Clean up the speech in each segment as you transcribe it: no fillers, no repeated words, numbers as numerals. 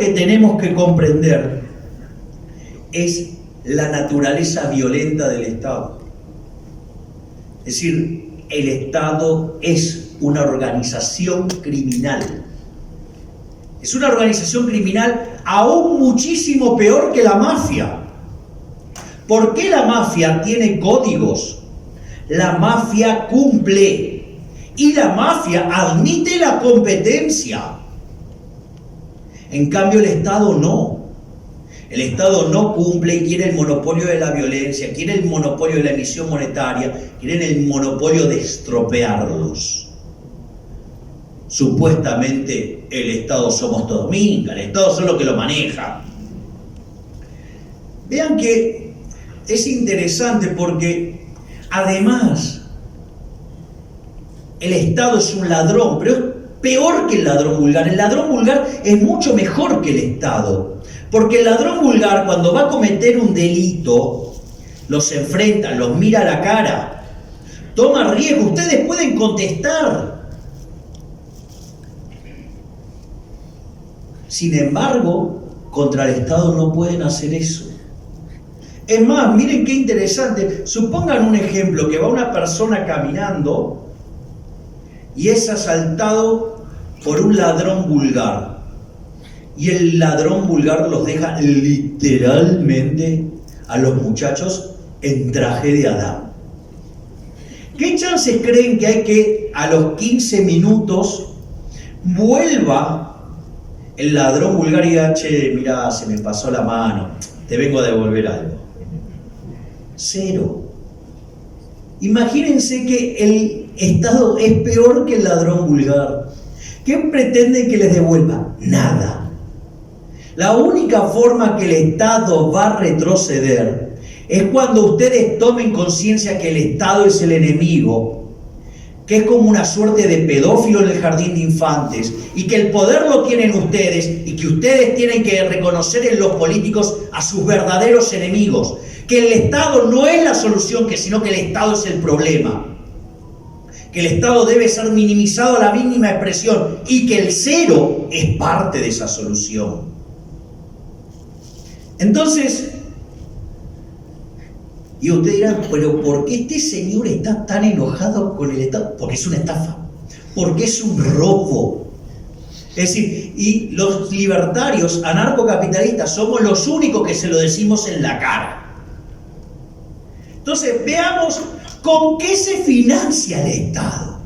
que tenemos que comprender es la naturaleza violenta del Estado. Es decir, el Estado es una organización criminal. Es una organización criminal aún muchísimo peor que la mafia. ¿Por qué la mafia tiene códigos? La mafia cumple y la mafia admite la competencia. En cambio, el Estado no. El Estado no cumple y quiere el monopolio de la violencia, quiere el monopolio de la emisión monetaria, quiere el monopolio de estropearlos. Supuestamente el Estado somos todos minga, el Estado son los que lo maneja. Vean que es interesante porque además el Estado es un ladrón, pero es peor que el ladrón vulgar. El ladrón vulgar es mucho mejor que el Estado, porque el ladrón vulgar cuando va a cometer un delito los enfrenta, los mira a la cara, toma riesgo, ustedes pueden contestar. Sin embargo, contra el Estado no pueden hacer eso. Es más, miren qué interesante. Supongan un ejemplo, que va una persona caminando y es asaltado por un ladrón vulgar. Y el ladrón vulgar los deja literalmente a los muchachos en traje de Adán. ¿Qué chances creen que hay que a los 15 minutos vuelva el ladrón vulgar y diga, che, mirá, se me pasó la mano, te vengo a devolver algo? Cero. Imagínense que el Estado es peor que el ladrón vulgar. ¿Qué pretenden que les devuelva? Nada. La única forma que el Estado va a retroceder es cuando ustedes tomen conciencia que el Estado es el enemigo, que es como una suerte de pedófilo en el jardín de infantes, y que el poder lo tienen ustedes, y que ustedes tienen que reconocer en los políticos a sus verdaderos enemigos, que el Estado no es la solución, sino que el Estado es el problema, que el Estado debe ser minimizado a la mínima expresión, y que el cero es parte de esa solución. Entonces, y ustedes dirán, pero ¿por qué este señor está tan enojado con el Estado? Porque es una estafa, porque es un robo. Es decir, y los libertarios anarcocapitalistas somos los únicos que se lo decimos en la cara. Entonces, veamos con qué se financia el Estado.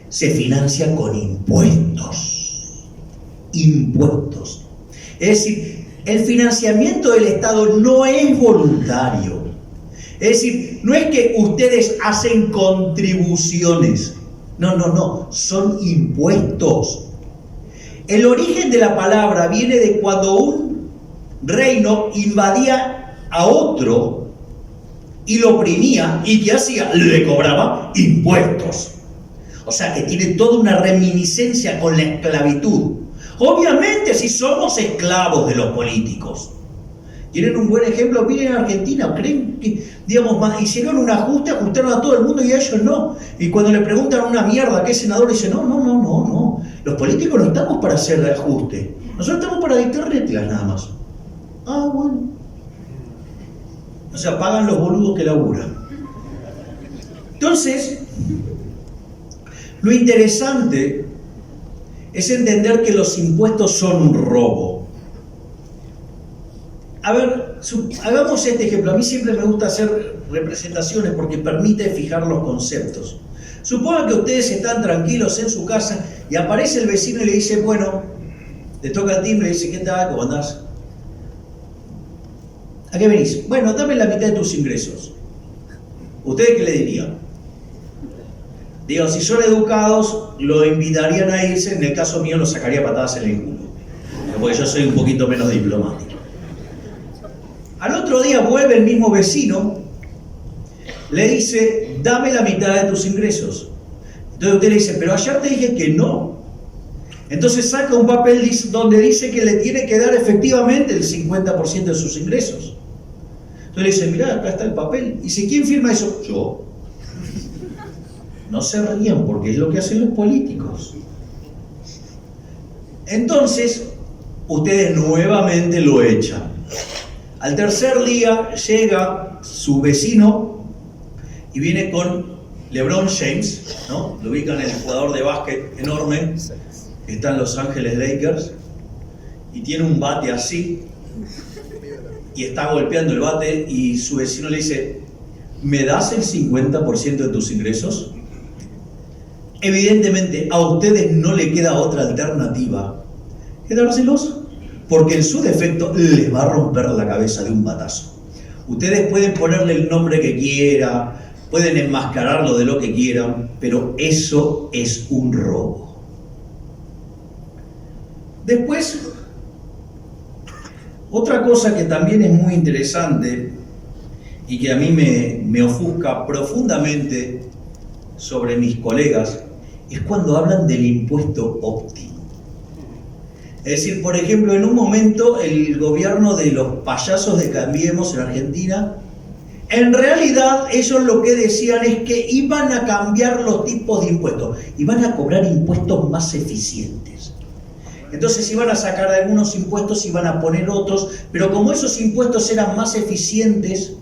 Se financia con impuestos. Impuestos. Es decir, el financiamiento del Estado no es voluntario. Es decir, no es que ustedes hacen contribuciones. No, son impuestos. El origen de la palabra viene de cuando un reino invadía a otro y lo oprimía, y ¿qué hacía? Le cobraba impuestos. O sea que tiene toda una reminiscencia con la esclavitud. Obviamente si somos esclavos de los políticos. ¿Quieren un buen ejemplo? Miren Argentina, creen que, digamos, hicieron un ajuste, ajustaron a todo el mundo y a ellos no. Y cuando le preguntan una mierda a qué senador, dice, no. Los políticos no estamos para hacer ajuste. Nosotros estamos para dictar reglas nada más. Ah, bueno. O sea, pagan los boludos que laburan. Entonces, lo interesante es entender que los impuestos son un robo. A ver, hagamos este ejemplo. A mí siempre me gusta hacer representaciones porque permite fijar los conceptos. Supongan que ustedes están tranquilos en su casa y aparece el vecino y le dice, bueno, le toca el timbre y le dice, ¿qué tal? ¿Cómo andás? ¿A qué venís? Bueno, dame la mitad de tus ingresos. ¿Ustedes qué le dirían? Digo, si son educados, lo invitarían a irse, en el caso mío lo sacaría patadas en el culo, porque yo soy un poquito menos diplomático. Al otro día vuelve el mismo vecino, le dice, dame la mitad de tus ingresos. Entonces usted le dice, pero ayer te dije que no. Entonces saca un papel donde dice que le tiene que dar efectivamente el 50% de sus ingresos. Entonces le dice, mirá, acá está el papel. Y dice, ¿quién firma eso? Yo. No se rían porque es lo que hacen los políticos. Entonces, ustedes nuevamente lo echan. Al tercer día llega su vecino y viene con LeBron James, ¿no? Lo ubican, el jugador de básquet enorme que está en Los Ángeles Lakers, y tiene un bate así y está golpeando el bate, y su vecino le dice: ¿me das el 50% de tus ingresos? Evidentemente a ustedes no le queda otra alternativa que dárselos, porque en su defecto les va a romper la cabeza de un batazo. Ustedes pueden ponerle el nombre que quieran, pueden enmascararlo de lo que quieran, pero eso es un robo. Después, otra cosa que también es muy interesante y que a mí me ofusca profundamente sobre mis colegas, es cuando hablan del impuesto óptimo. Es decir, por ejemplo, en un momento el gobierno de los payasos de Cambiemos en Argentina, en realidad ellos lo que decían es que iban a cambiar los tipos de impuestos, iban a cobrar impuestos más eficientes. Entonces iban a sacar algunos impuestos, iban a poner otros, pero como esos impuestos eran más eficientes,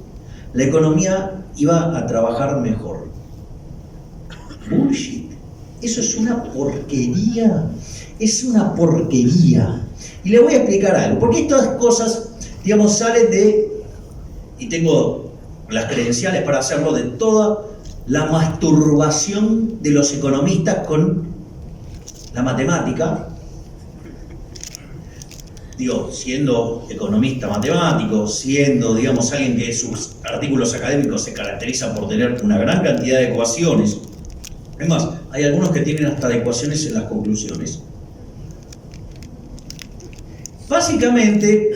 la economía iba a trabajar mejor. Bullshit. Eso es una porquería. Es una porquería. Y le voy a explicar algo. Porque estas cosas, digamos, salen de, y tengo las credenciales para hacerlo, de toda la masturbación de los economistas con la matemática. Digo, siendo economista matemático, siendo, digamos, alguien que sus artículos académicos se caracteriza por tener una gran cantidad de ecuaciones. Es más, hay algunos que tienen hasta ecuaciones en las conclusiones. Básicamente,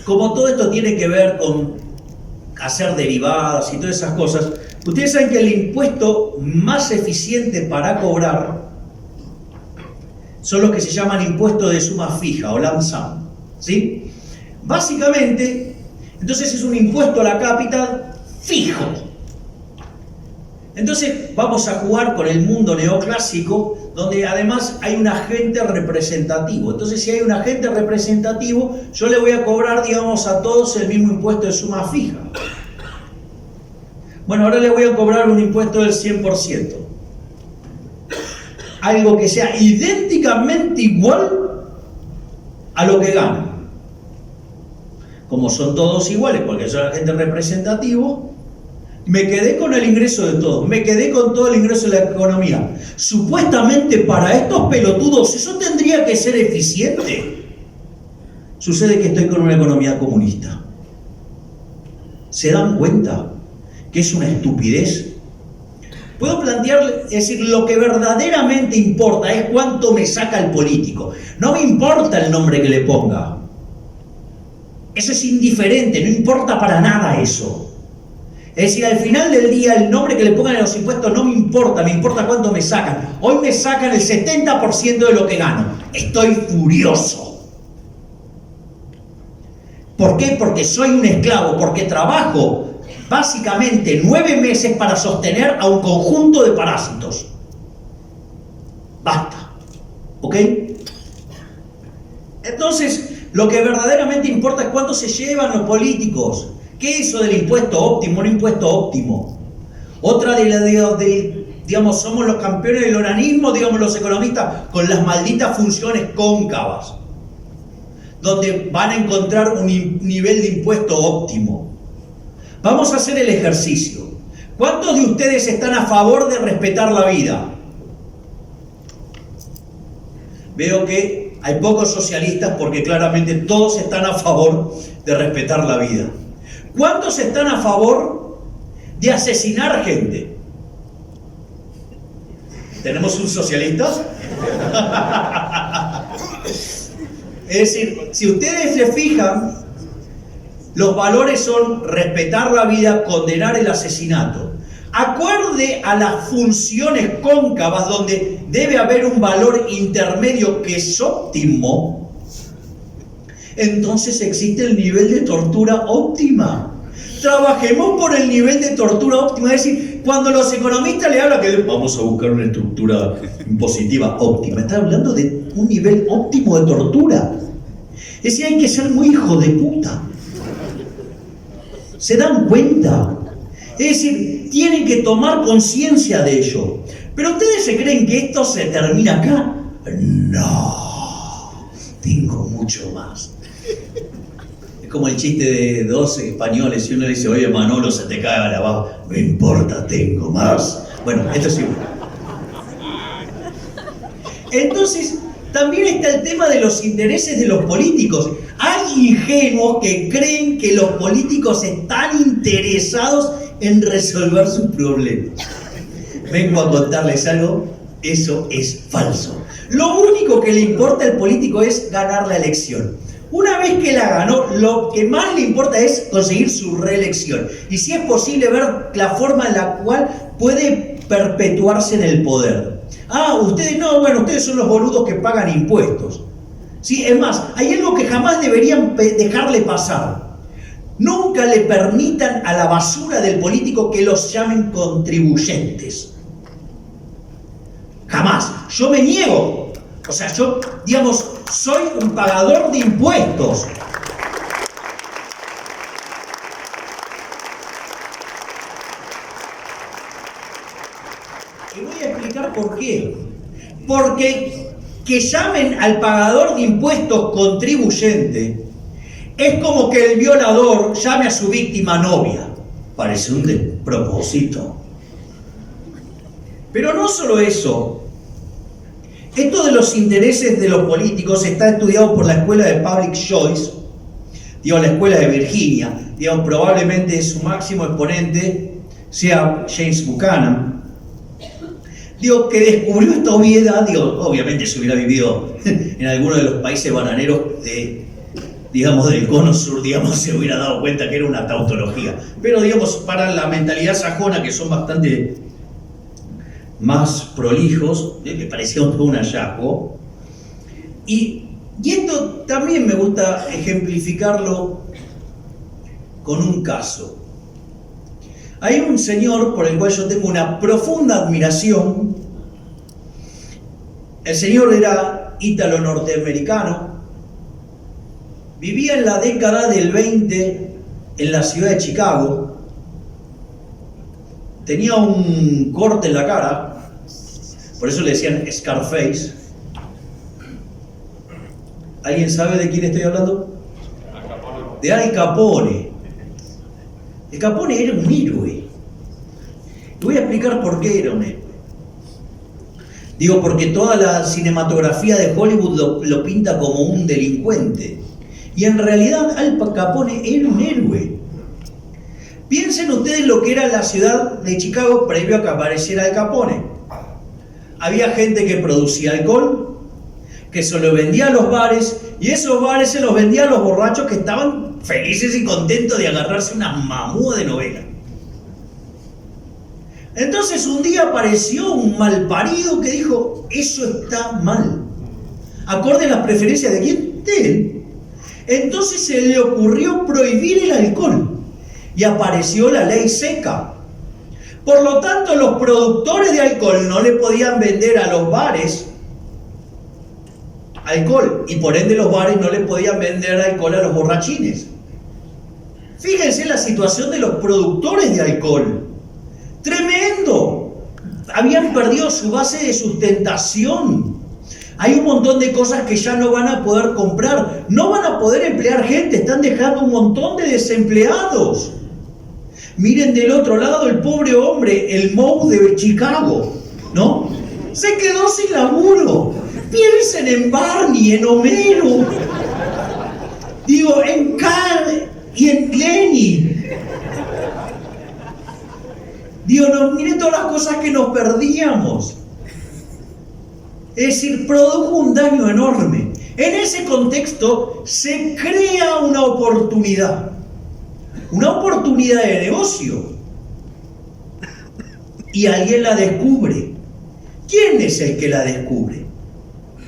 como todo esto tiene que ver con hacer derivadas y todas esas cosas, ustedes saben que el impuesto más eficiente para cobrar son los que se llaman impuestos de suma fija o lump sum, ¿sí? Básicamente, entonces es un impuesto a la capital fijo. Entonces vamos a jugar con el mundo neoclásico, donde además hay un agente representativo. Entonces, si hay un agente representativo, yo le voy a cobrar, digamos, a todos el mismo impuesto de suma fija. Bueno, ahora le voy a cobrar un impuesto del 100%. Algo que sea idénticamente igual a lo que gano. Como son todos iguales, porque soy agente representativo, me quedé con el ingreso de todos, me quedé con todo el ingreso de la economía. Supuestamente para estos pelotudos eso tendría que ser eficiente. Sucede que estoy con una economía comunista. ¿Se dan cuenta que es una estupidez? Puedo plantear, es decir, lo que verdaderamente importa es cuánto me saca el político. No me importa el nombre que le ponga. Eso es indiferente, no importa para nada eso. Es decir, al final del día el nombre que le pongan en los impuestos no me importa, me importa cuánto me sacan. Hoy me sacan el 70% de lo que gano. Estoy furioso. ¿Por qué? Porque soy un esclavo, porque trabajo básicamente 9 meses para sostener a un conjunto de parásitos. Basta. ¿Ok? Entonces, lo que verdaderamente importa es cuánto se llevan los políticos. ¿Qué es eso del impuesto óptimo? Un impuesto óptimo. Otra digamos, somos los campeones del oranismo, digamos, los economistas, con las malditas funciones cóncavas, donde van a encontrar un nivel de impuesto óptimo. Vamos a hacer el ejercicio. ¿Cuántos de ustedes están a favor de respetar la vida? Veo que hay pocos socialistas porque claramente todos están a favor de respetar la vida. ¿Cuántos están a favor de asesinar gente? ¿Tenemos un socialista? Es decir, si ustedes se fijan, los valores son respetar la vida, condenar el asesinato. Acorde a las funciones cóncavas, donde debe haber un valor intermedio que es óptimo, entonces existe el nivel de tortura óptima. Trabajemos por el nivel de tortura óptima. Es decir, cuando los economistas le hablan que vamos a buscar una estructura impositiva óptima, está hablando de un nivel óptimo de tortura. Es decir, hay que ser muy hijo de puta. ¿Se dan cuenta? Es decir, tienen que tomar conciencia de ello. ¿Pero ustedes se creen que esto se termina acá? No, tengo mucho más. Es como el chiste de dos españoles y uno le dice, oye Manolo, se te cae la baba. No importa, tengo más. Bueno, esto es igual. Entonces, también está el tema de los intereses de los políticos. Hay ingenuos que creen que los políticos están interesados en resolver sus problemas. Vengo a contarles algo, eso es falso. Lo único que le importa al político es ganar la elección. Una vez que la ganó, lo que más le importa es conseguir su reelección. Y si es posible ver la forma en la cual puede perpetuarse en el poder. Ah, ustedes no, bueno, ustedes son los boludos que pagan impuestos. Sí, es más, hay algo que jamás deberían dejarle pasar. Nunca le permitan a la basura del político que los llamen contribuyentes. Jamás. Yo me niego. O sea, yo, digamos, soy un pagador de impuestos. Y voy a explicar por qué. Porque que llamen al pagador de impuestos contribuyente es como que el violador llame a su víctima novia. Parece un despropósito. Pero no solo eso. Esto de los intereses de los políticos está estudiado por la escuela de Public Choice, la escuela de Virginia. Probablemente su máximo exponente sea James Buchanan. Que descubrió esta obviedad, obviamente si hubiera vivido en alguno de los países bananeros del cono sur, se hubiera dado cuenta que era una tautología. Pero, para la mentalidad sajona, que son bastante más prolijos, me parecía un hallazgo. Y esto también me gusta ejemplificarlo con un caso. Hay un señor por el cual yo tengo una profunda admiración. El señor era ítalo-norteamericano, vivía en la década del 20 en la ciudad de Chicago, tenía un corte en la cara, por eso le decían Scarface. ¿Alguien sabe de quién estoy hablando? De Al Capone. El Capone era un héroe. Y voy a explicar por qué era un héroe. Porque toda la cinematografía de Hollywood lo pinta como un delincuente. Y en realidad Al Capone era un héroe. Piensen ustedes lo que era la ciudad de Chicago previo a que apareciera Al Capone. Había gente que producía alcohol, que se lo vendía a los bares, y esos bares se los vendía a los borrachos que estaban felices y contentos de agarrarse una mamúa de novela. Entonces un día apareció un malparido que dijo, eso está mal. Acorde a las preferencias de quién, de él. Entonces se le ocurrió prohibir el alcohol y apareció la ley seca. Por lo tanto, los productores de alcohol no le podían vender a los bares alcohol y por ende los bares no le podían vender alcohol a los borrachines. Fíjense la situación de los productores de alcohol. ¡Tremendo! Habían perdido su base de sustentación. Hay un montón de cosas que ya no van a poder comprar. No van a poder emplear gente. Están dejando un montón de desempleados. Miren del otro lado el pobre hombre, el Moe de Chicago, ¿no? Se quedó sin laburo. Piensen en Barney, en Homero. En Carl y en Lenny. Miren todas las cosas que nos perdíamos. Es decir, produjo un daño enorme. En ese contexto se crea una oportunidad de negocio. Y alguien la descubre. ¿Quién es el que la descubre?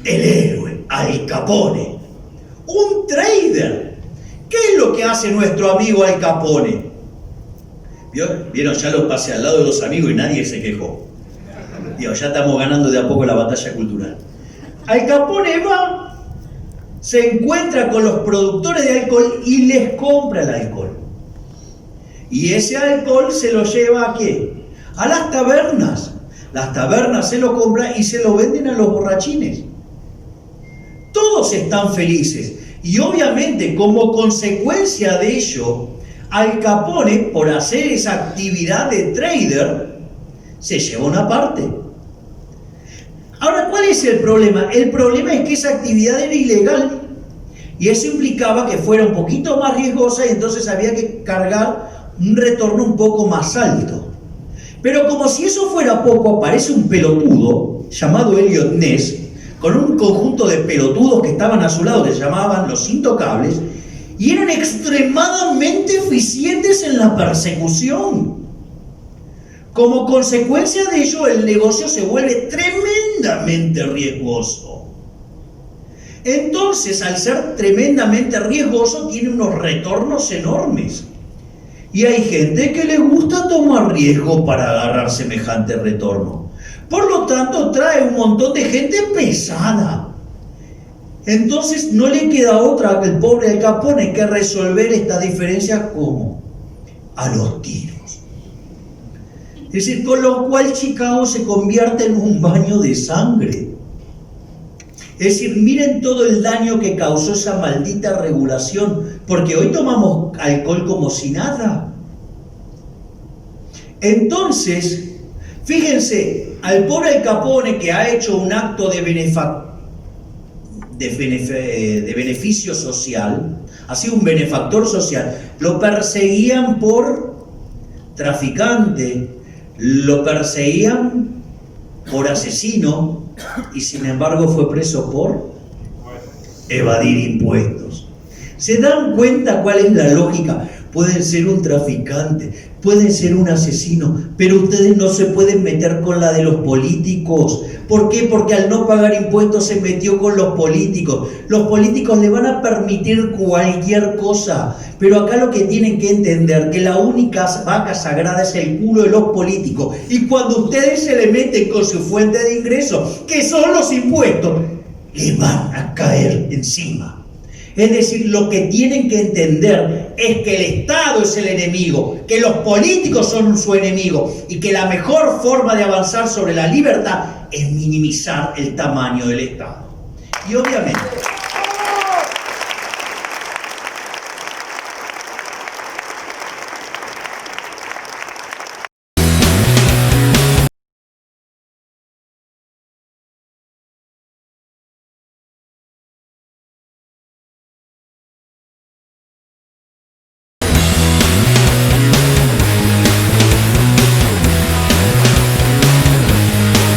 El héroe, Al Capone. Un trader. ¿Qué es lo que hace nuestro amigo Al Capone? ¿Vieron? Ya los pasé al lado de los amigos y nadie se quejó. Ya estamos ganando de a poco la batalla cultural. Al Capone va, se encuentra con los productores de alcohol y les compra el alcohol. Y ese alcohol se lo lleva ¿a qué? A las tabernas. Las tabernas se lo compran y se lo venden a los borrachines. Todos están felices. Y obviamente, como consecuencia de ello, Al Capone, por hacer esa actividad de trader, se lleva una parte. Ahora, ¿cuál es el problema? El problema es que esa actividad era ilegal y eso implicaba que fuera un poquito más riesgosa y entonces había que cargar un retorno un poco más alto. Pero como si eso fuera poco, aparece un pelotudo llamado Elliot Ness con un conjunto de pelotudos que estaban a su lado, que se llamaban los Intocables, y eran extremadamente eficientes en la persecución. Como consecuencia de ello, el negocio se vuelve tremendamente riesgoso. Entonces, al ser tremendamente riesgoso, tiene unos retornos enormes. Y hay gente que le gusta tomar riesgo para agarrar semejante retorno. Por lo tanto, trae un montón de gente pesada. Entonces, no le queda otra que el pobre Al Capone que resolver esta diferencia como a los tiros. Es decir, con lo cual Chicago se convierte en un baño de sangre. Es decir, miren todo el daño que causó esa maldita regulación, porque hoy tomamos alcohol como si nada. Entonces, fíjense, al pobre Al Capone que ha hecho un acto de beneficio social, ha sido un benefactor social, lo perseguían por traficante, lo perseguían por asesino y sin embargo fue preso por evadir impuestos. ¿Se dan cuenta cuál es la lógica? Pueden ser un traficante, pueden ser un asesino, pero ustedes no se pueden meter con la de los políticos. ¿Por qué? Porque al no pagar impuestos se metió con los políticos. Los políticos le van a permitir cualquier cosa, pero acá lo que tienen que entender que la única vaca sagrada es el culo de los políticos. Y cuando ustedes se le meten con su fuente de ingresos, que son los impuestos, le van a caer encima. Es decir, lo que tienen que entender es que el Estado es el enemigo, que los políticos son su enemigo y que la mejor forma de avanzar sobre la libertad es minimizar el tamaño del Estado. Y obviamente